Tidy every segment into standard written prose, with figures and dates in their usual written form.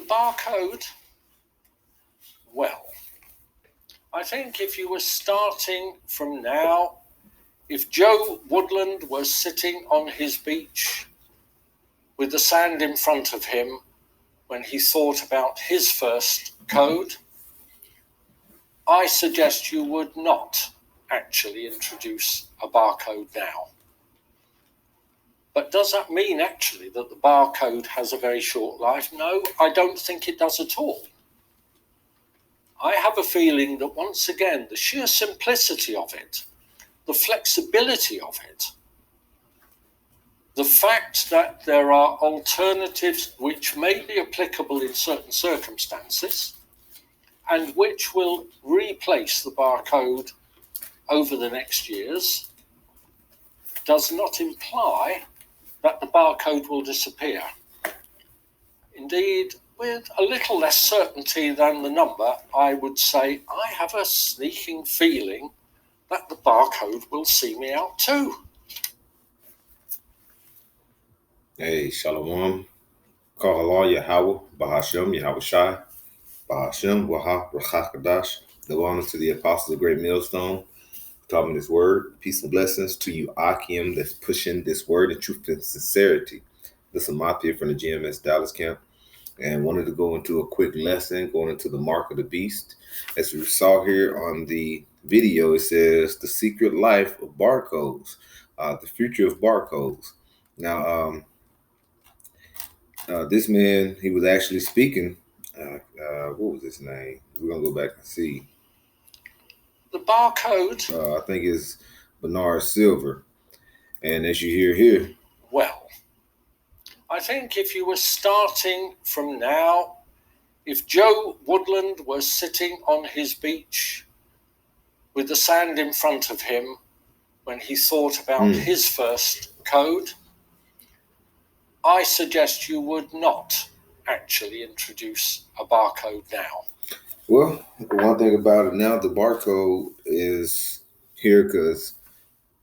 barcode, well, I think if you were starting from now, if Joe Woodland was sitting on his beach with the sand in front of him when he thought about his first code, I suggest you would not actually introduce a barcode now. But does that mean actually that the barcode has a very short life? No, I don't think it does at all. I have a feeling that once again, the sheer simplicity of it, the flexibility of it, the fact that there are alternatives which may be applicable in certain circumstances and which will replace the barcode over the next years does not imply that the barcode will disappear. Indeed, with a little less certainty than the number, I would say I have a sneaking feeling that the barcode will see me out too. Hey, Shalom. Kahala Yahweh, Bahashem, Yahweh Shai, Bahashem, Waha, Rachakadash. The honor to the apostles of Great Millstone, taught me this word. Peace and blessings to you, Akim, that's pushing this word in truth and sincerity. This is Mathia from the GMS Dallas camp, and wanted to go into a quick lesson, going into the mark of the beast. As we saw here on the video, it says the secret life of barcodes, the future of barcodes. Now, this man, he was actually speaking. What was his name? We're gonna go back and see. The barcode, I think it's Bernard Silver. And as you hear here, well, I think if you were starting from now, if Joe Woodland was sitting on his beach with the sand in front of him when he thought about his first code, I suggest you would not actually introduce a barcode now. Well, one thing about it now, the barcode is here because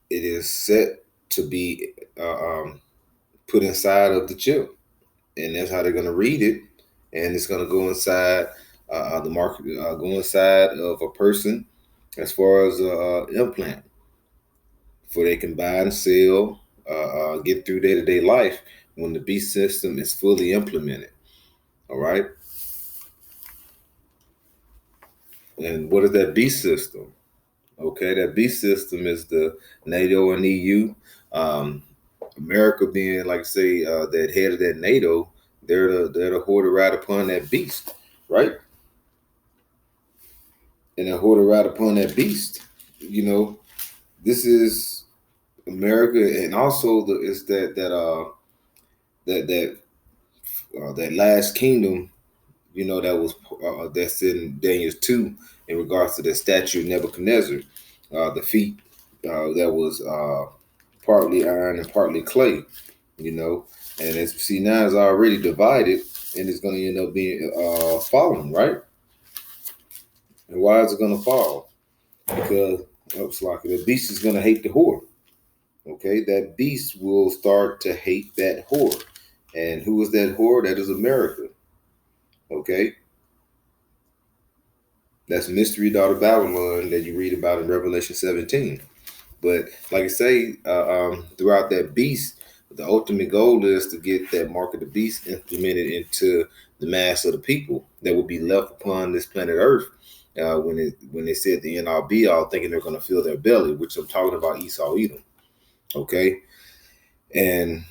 it is set to be put inside of the chip, and that's how they're going to read it, and it's going to go inside the market, go inside of a person as far as implant, for they can buy and sell, get through day-to-day life when the beast system is fully implemented. All right. And what is that beast system? Okay, that beast system is the NATO and EU. America being, like I say, that head of that NATO, they're the horde to ride upon that beast, right? And the horde to ride upon that beast. You know, this is America, and also it's that last kingdom. You know, that was that's in Daniel 2 in regards to the statue of Nebuchadnezzar, the feet that was partly iron and partly clay, you know, and as we see now, it's already divided, and it's going to end up being falling, right? And why is it going to fall? Because the beast is going to hate the whore. Okay, that beast will start to hate that whore, and who is that whore? That is America. Okay, that's mystery daughter Babylon that you read about in Revelation 17. But like I say, throughout that beast, the ultimate goal is to get that mark of the beast implemented into the mass of the people that will be left upon this planet Earth. When they said the end all be all, thinking they're going to fill their belly, which I'm talking about Esau Edom. Okay, and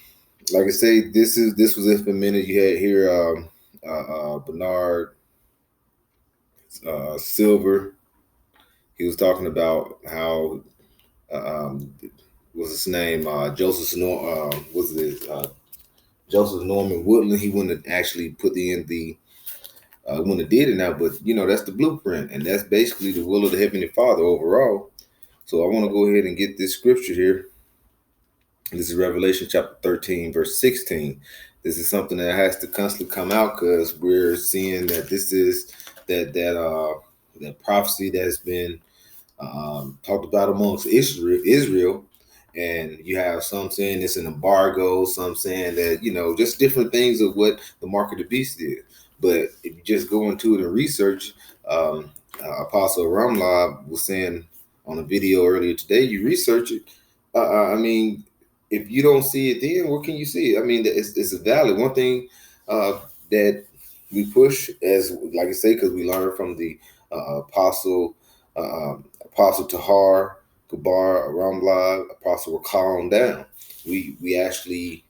like I say, this was implemented. You had here Bernard Silver. He was talking about how what's his name? Joseph Norman Woodland. He wouldn't have actually put wouldn't have did it now, but you know, that's the blueprint, and that's basically the will of the Heavenly Father overall. So I want to go ahead and get this scripture here. This is Revelation chapter 13, verse 16. This is something that has to constantly come out because we're seeing that this is that prophecy that's been talked about amongst Israel. And you have some saying it's an embargo, some saying that, you know, just different things of what the mark of the beast is. But if you just go into it and research, Apostle Ramlab was saying on a video earlier today, you research it. I mean, if you don't see it then, what can you see? I mean, it's a valid. One thing that we push, as like I say, because we learned from the Apostle Tahar, Gabar, Ramlab, Apostle, were calm down. We actually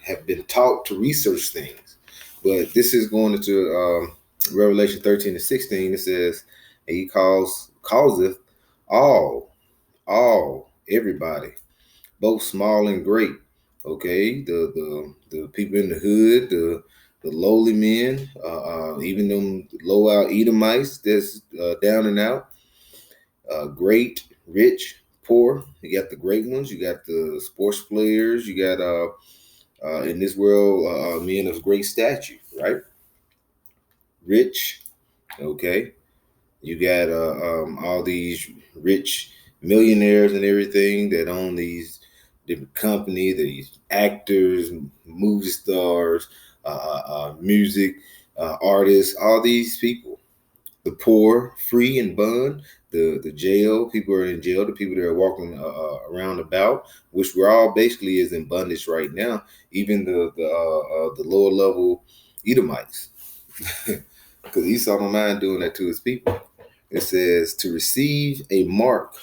have been taught to research things. But this is going into Revelation 13 and 16. It says, and he causeth everybody, both small and great. Okay, the people in the hood, the lowly men, even them low out Edomites that's down and out, great, rich, poor. You got the great ones. You got the sports players. You got in this world men of great stature, right? Rich, okay. You got all these rich millionaires and everything that own these different companies, these actors, movie stars, music artists, all these people. The poor, free and bond, the jail, people are in jail, the people that are walking around about, which we're all basically is in bondage right now. Even the lower level Edomites, because Esau don't mind doing that to his people. It says to receive a mark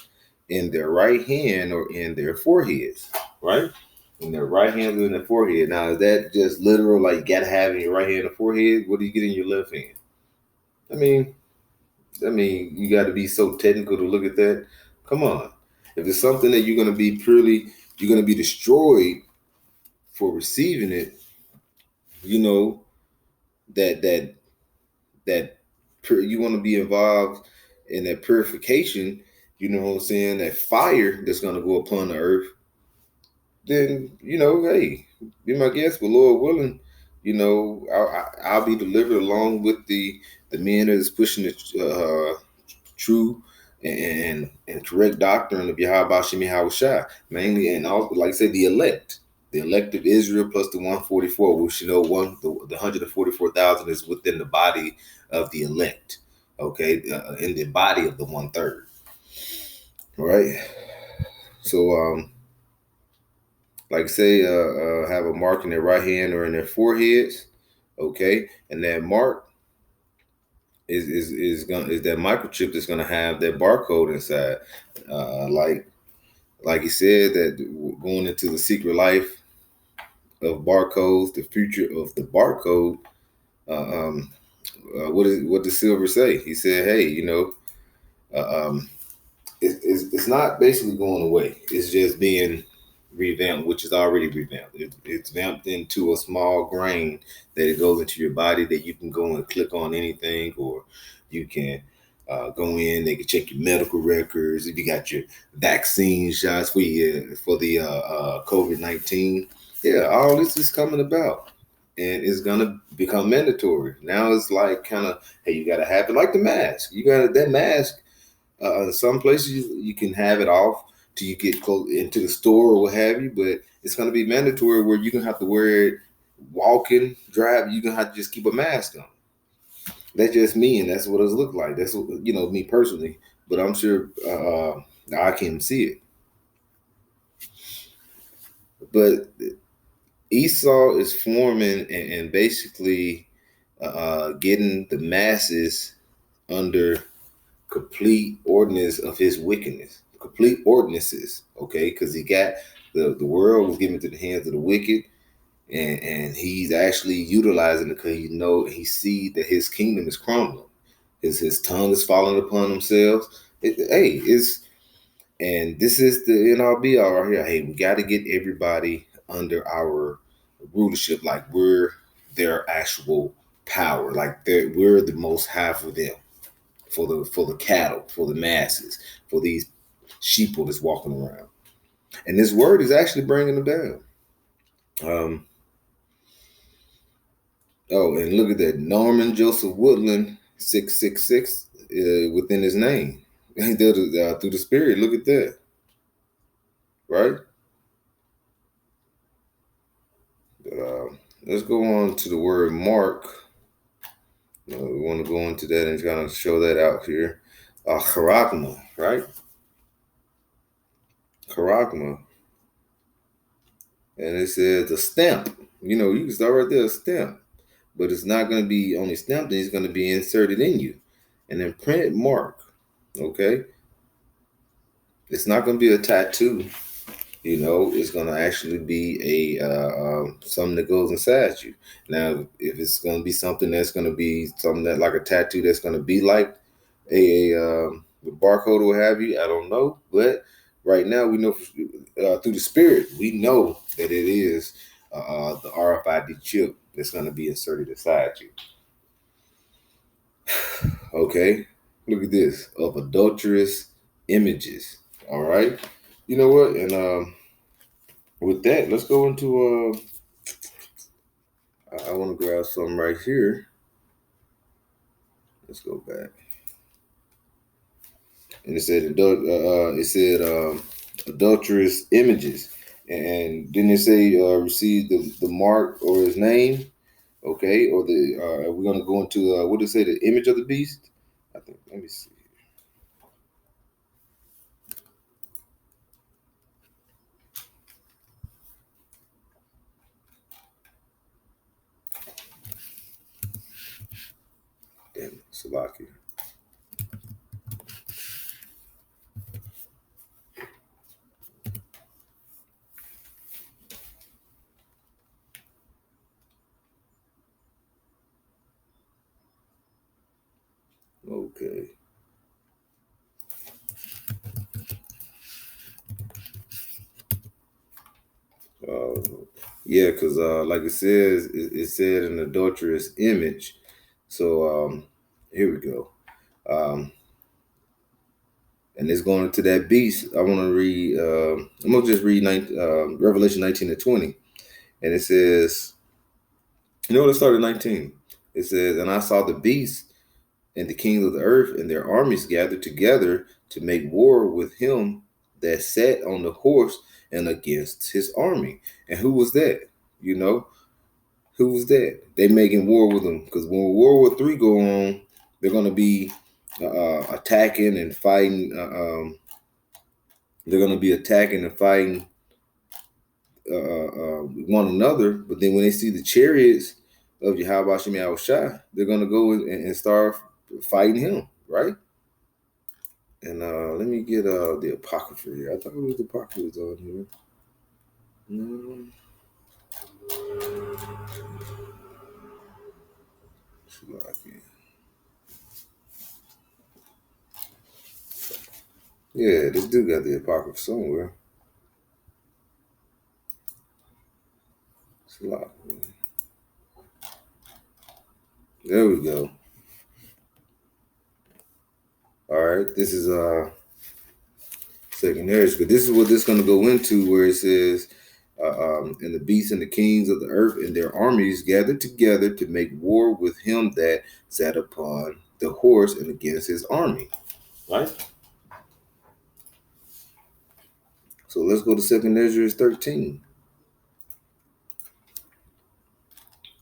in their right hand or in their foreheads, right? In their right hand or in their forehead. Now, is that just literal, like you gotta have in your right hand or forehead? What do you get in your left hand? I mean, you got to be so technical to look at that. Come on, if it's something that you're gonna be destroyed for receiving it. You know that that you want to be involved in that purification. You know what I'm saying? That fire that's gonna go upon the earth. Then hey, be my guest. But Lord willing, I'll be delivered along with the men that's pushing the true and correct doctrine of Yahweh Shemi Hawashai, mainly, and also, like I said, the elect of Israel plus the 144, which the 144,000 is within the body of the elect, okay, in the body of the 1/3, right? So, like say, have a mark in their right hand or in their foreheads, okay, and that mark is that microchip that's gonna have that barcode inside, like he said, that going into the secret life of barcodes, the future of the barcode. Uh, um, what does Silver say? He said, "Hey, it's not basically going away. It's just being revamped, which is already revamped. It's vamped into a small grain that it goes into your body that you can go and click on anything, or you can go in. They can check your medical records if you got your vaccine shots for the COVID-19. Yeah, all this is coming about, and it's gonna become mandatory. Now it's like kind of, hey, you gotta have it like the mask. You got that mask. Some places you can have it off till you get close into the store or what have you, but it's going to be mandatory where you're going to have to wear it walking, drive. You're going to have to just keep a mask on. That's just me, and that's what it look like. That's what, me personally, but I'm sure I can see it. But Esau is forming and basically getting the masses under complete ordinance of his wickedness, complete ordinances, okay? Because he got the world was given to the hands of the wicked, and he's actually utilizing it because he see that his kingdom is crumbling, his tongue is falling upon themselves. And this is the NRB right here. Hey, we got to get everybody under our rulership, like we're their actual power, like we're the most high for them, for the cattle, for the masses, for these sheeple that's walking around. And this word is actually bringing them down. And look at that, Norman Joseph Woodland 666 within his name. Through the spirit. Look at that, right? Let's go on to the word mark. We want to go into that and kind of show that out here. Charagma, right? Charagma. And it says a stamp. You can start right there, a stamp. But it's not going to be only stamped, it's going to be inserted in you. And then printed mark. Okay? It's not going to be a tattoo. It's going to actually be something that goes inside you. Now, if it's going to be something that's going to be something that like a tattoo that's going to be like the barcode or what have you, I don't know. But right now, we know through the spirit, we know that it is the RFID chip that's going to be inserted inside you. Okay, look at this of adulterous images. All right, you know what? And with that, let's go into. I want to grab something right here. Let's go back. And it said adulterous images, and didn't it say receive the mark or his name? Okay, or we're gonna go into what did it say, the image of the beast? I think. Let me see. Damn it, Salaki. Okay. Uh, yeah, because like it says, it said an adulterous image. So here we go. Um, and it's going into that beast. I want to read. I'm gonna just read Revelation 19:20, and it says, let's start at 19. It says, "And I saw the beast and the kings of the earth and their armies gathered together to make war with him that sat on the horse and against his army." And who was that? You know, who was that? They making war with him because when World War III go on, they're going to be attacking and fighting. They're going to be attacking and fighting one another. But then when they see the chariots of Yahweh Shem Shah, they're going to go and start fighting him, right? And let me get the Apocrypha here. I thought it was the Apocrypha was on here. No. Yeah, this dude got the Apocrypha somewhere. There we go. All right, this is second heritage, but this is what this is going to go into, where it says, "And the beasts and the kings of the earth and their armies gathered together to make war with him that sat upon the horse and against his army." Right. So let's go to Second Ezra 13.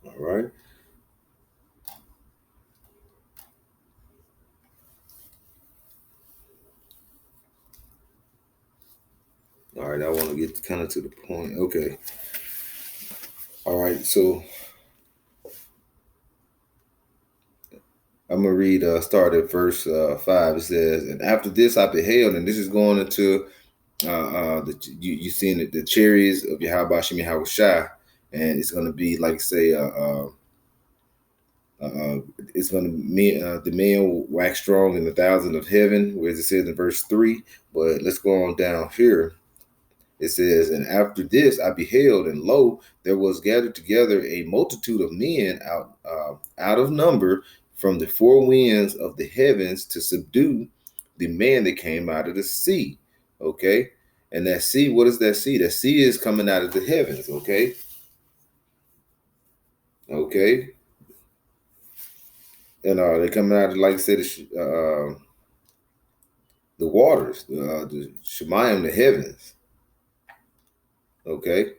All right. All right, I want to get kind of to the point. Okay. All right, so I'm gonna read. Start at verse 5. It says, "And after this I beheld," and this is going into you seen the chariots of Yahweh Shem Yahweh Shai, and it's gonna be like say it's going to mean the man will wax strong in the thousand of heaven, whereas it says in verse 3. But let's go on down here. It says, "And after this I beheld, and lo, there was gathered together a multitude of men out of number from the four winds of the heavens to subdue the man that came out of the sea." Okay. And that sea, what is that sea? That sea is coming out of the heavens. Okay. Okay. And they're coming out of, like I said, the waters, the Shemayim, the heavens. Okay.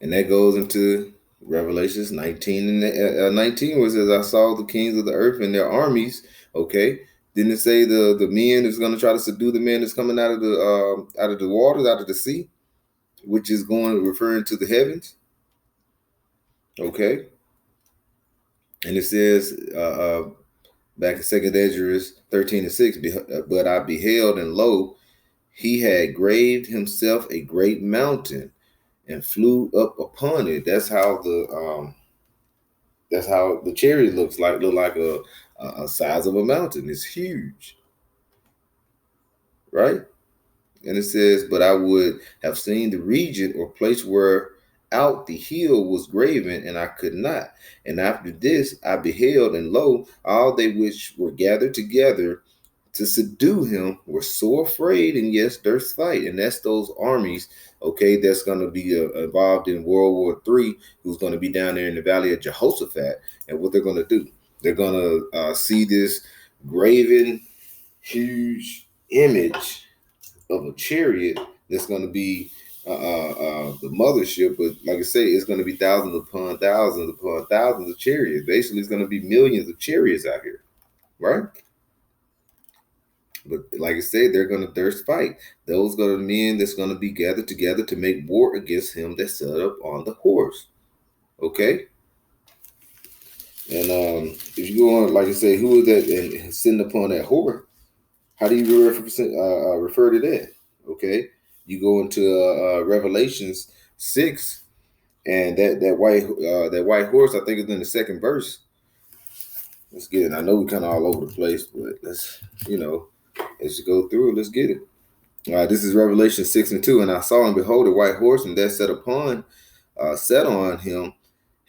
And that goes into Revelations 19 and 19 was as I saw the kings of the earth and their armies. Okay. Didn't it say the men is going to try to subdue the men that's coming out of the waters, out of the sea, which is going referring to the heavens? Okay. And it says back in 2nd Esdras 13:6, but I beheld, and lo, he had graved himself a great mountain and flew up upon it. That's how the chariot looks like. Look like a size of a mountain. It's huge, right? And it says, but I would have seen the region or place where out the hill was graven, and I could not. And after this I beheld, and lo, all they which were gathered together to subdue him were so afraid, and yes, durst fight. And that's those armies, okay, that's going to be involved in World War III, who's going to be down there in the Valley of Jehoshaphat. And what they're going to do, they're going to see this graven, huge image of a chariot that's going to be the mothership. But like I say, it's going to be thousands upon thousands of chariots. Basically, it's going to be millions of chariots out here, right? But like I said, they're going to thirst fight. Those are the men that's going to be gathered together to make war against him that sat up on the horse. Okay? And if you go on, like I say, who is that and sitting upon that horse? How do you refer to that? Okay? You go into Revelations 6, and that white horse, I think, is in the second verse. Let's get it. I know we're kind of all over the place, but let's go through it. Let's get it. This is Revelation 6:2. And I saw, and behold, a white horse, and that sat on him,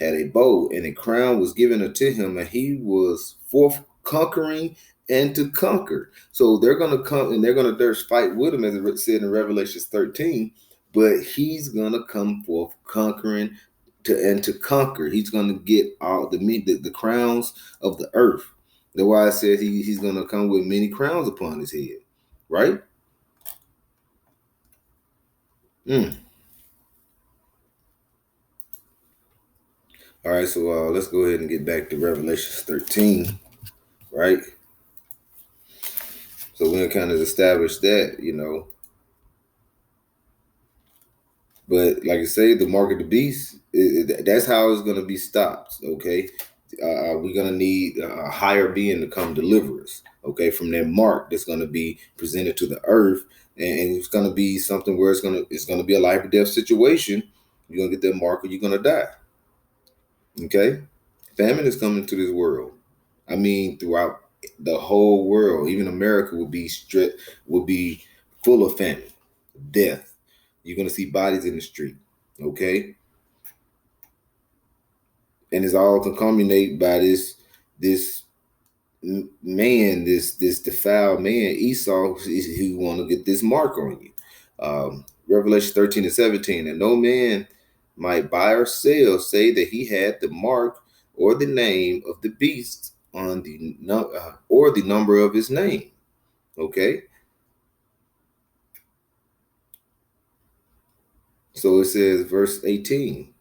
had a bow, and a crown was given unto him, and he was forth conquering and to conquer. So they're going to come, and they're going to fight with him, as it said in Revelation 13. But he's going to come forth conquering and to conquer. He's going to get all the crowns of the earth. That's why I said he's going to come with many crowns upon his head, right? All right, so let's go ahead and get back to Revelation 13, right? So we're kind of establish that, But like I say, the mark of the beast, that's how it's going to be stopped, okay? We're going to need a higher being to come deliver us, okay, from that mark that's going to be presented to the earth. And it's going to be something where it's going to be a life or death situation. You're going to get that mark or you're going to die, okay? Famine is coming to this world. I mean, throughout the whole world, even America will be full of famine, death. You're gonna see bodies in the street, okay? And it's all to culminate by this man, this defiled man, Esau, who want to get this mark on you. Revelation 13:17, and no man might buy or sell, say that he had the mark or the name of the beast on or the number of his name. Okay. So it says, verse 18.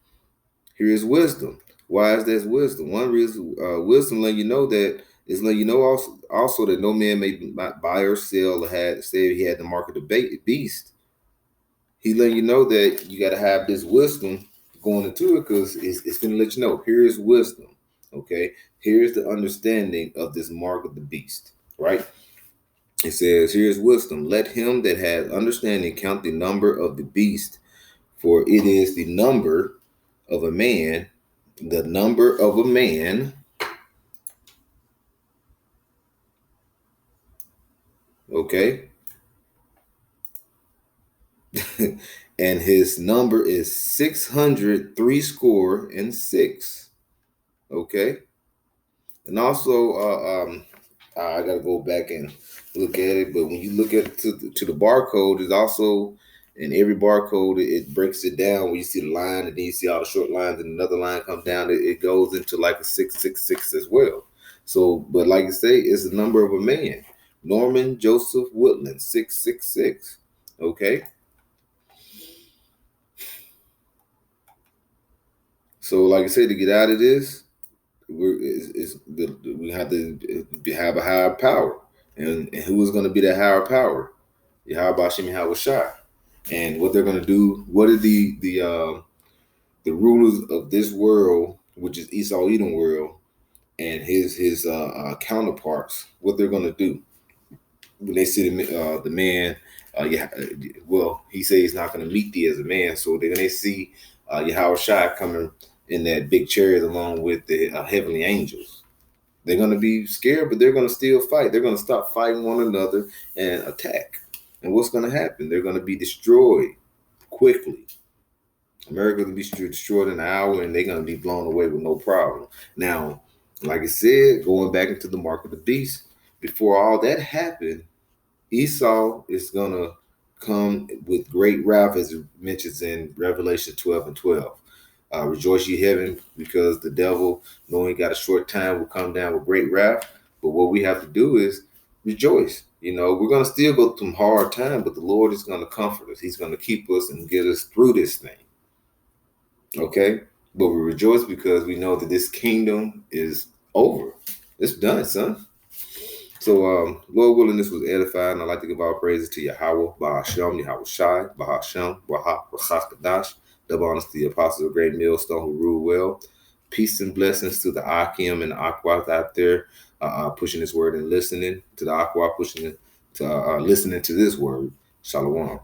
Here is wisdom. Why is that wisdom? One reason wisdom letting you know that is letting you know also that no man may buy or sell or say he had the mark of the beast. He letting you know that you got to have this wisdom going into it, because it's going to let you know, here is wisdom. Okay, here's the understanding of this mark of the beast, right? It says, here's wisdom. Let him that has understanding count the number of the beast, for it is the number of a man, the number of a man. Okay. And his number is 666. Okay. And also, I got to go back and look at it. But when you look at it to the barcode, it's also in every barcode, it breaks it down. When you see the line, and then you see all the short lines, and another line comes down, it goes into like a 666 as well. So, but like I say, it's the number of a man. Norman Joseph Woodland, 666. Okay. So, like I said, to get out of this, we have to have a higher power. And who is going to be that higher power? Yahweh Shem Yahweh Shai. And what they're going to do, what are the rulers of this world, which is Esau Edom world, and his counterparts, what they're going to do when they see the man, well, he says he's not going to meet thee as a man. So when they see Yahweh Shai coming in that big chariot along with the heavenly angels, they're going to be scared, but they're going to still fight. They're going to stop fighting one another and attack. And what's going to happen? They're going to be destroyed quickly. America will be destroyed in an hour, and they're going to be blown away with no problem. Now, like I said, going back into the mark of the beast, before all that happened, Esau is going to come with great wrath, as it mentions in Revelation 12 and 12. Rejoice ye heaven, because the devil, knowing he got a short time, will come down with great wrath. But what we have to do is rejoice. You know, we're going to still go through some hard time, but the Lord is going to comfort us. He's going to keep us and get us through this thing. Okay? But we rejoice because we know that this kingdom is over. It's done, son. So, Lord willing, this was edifying. I'd like to give all praises to Yahweh, Bahashem, Yahweh Shai, Bahashem, Kadash, double honors to the apostles of Great Millstone who rule well. Peace and blessings to the Akim and the Aquas out there pushing this word and listening to the Aqua, pushing it to listening to this word. Shalom.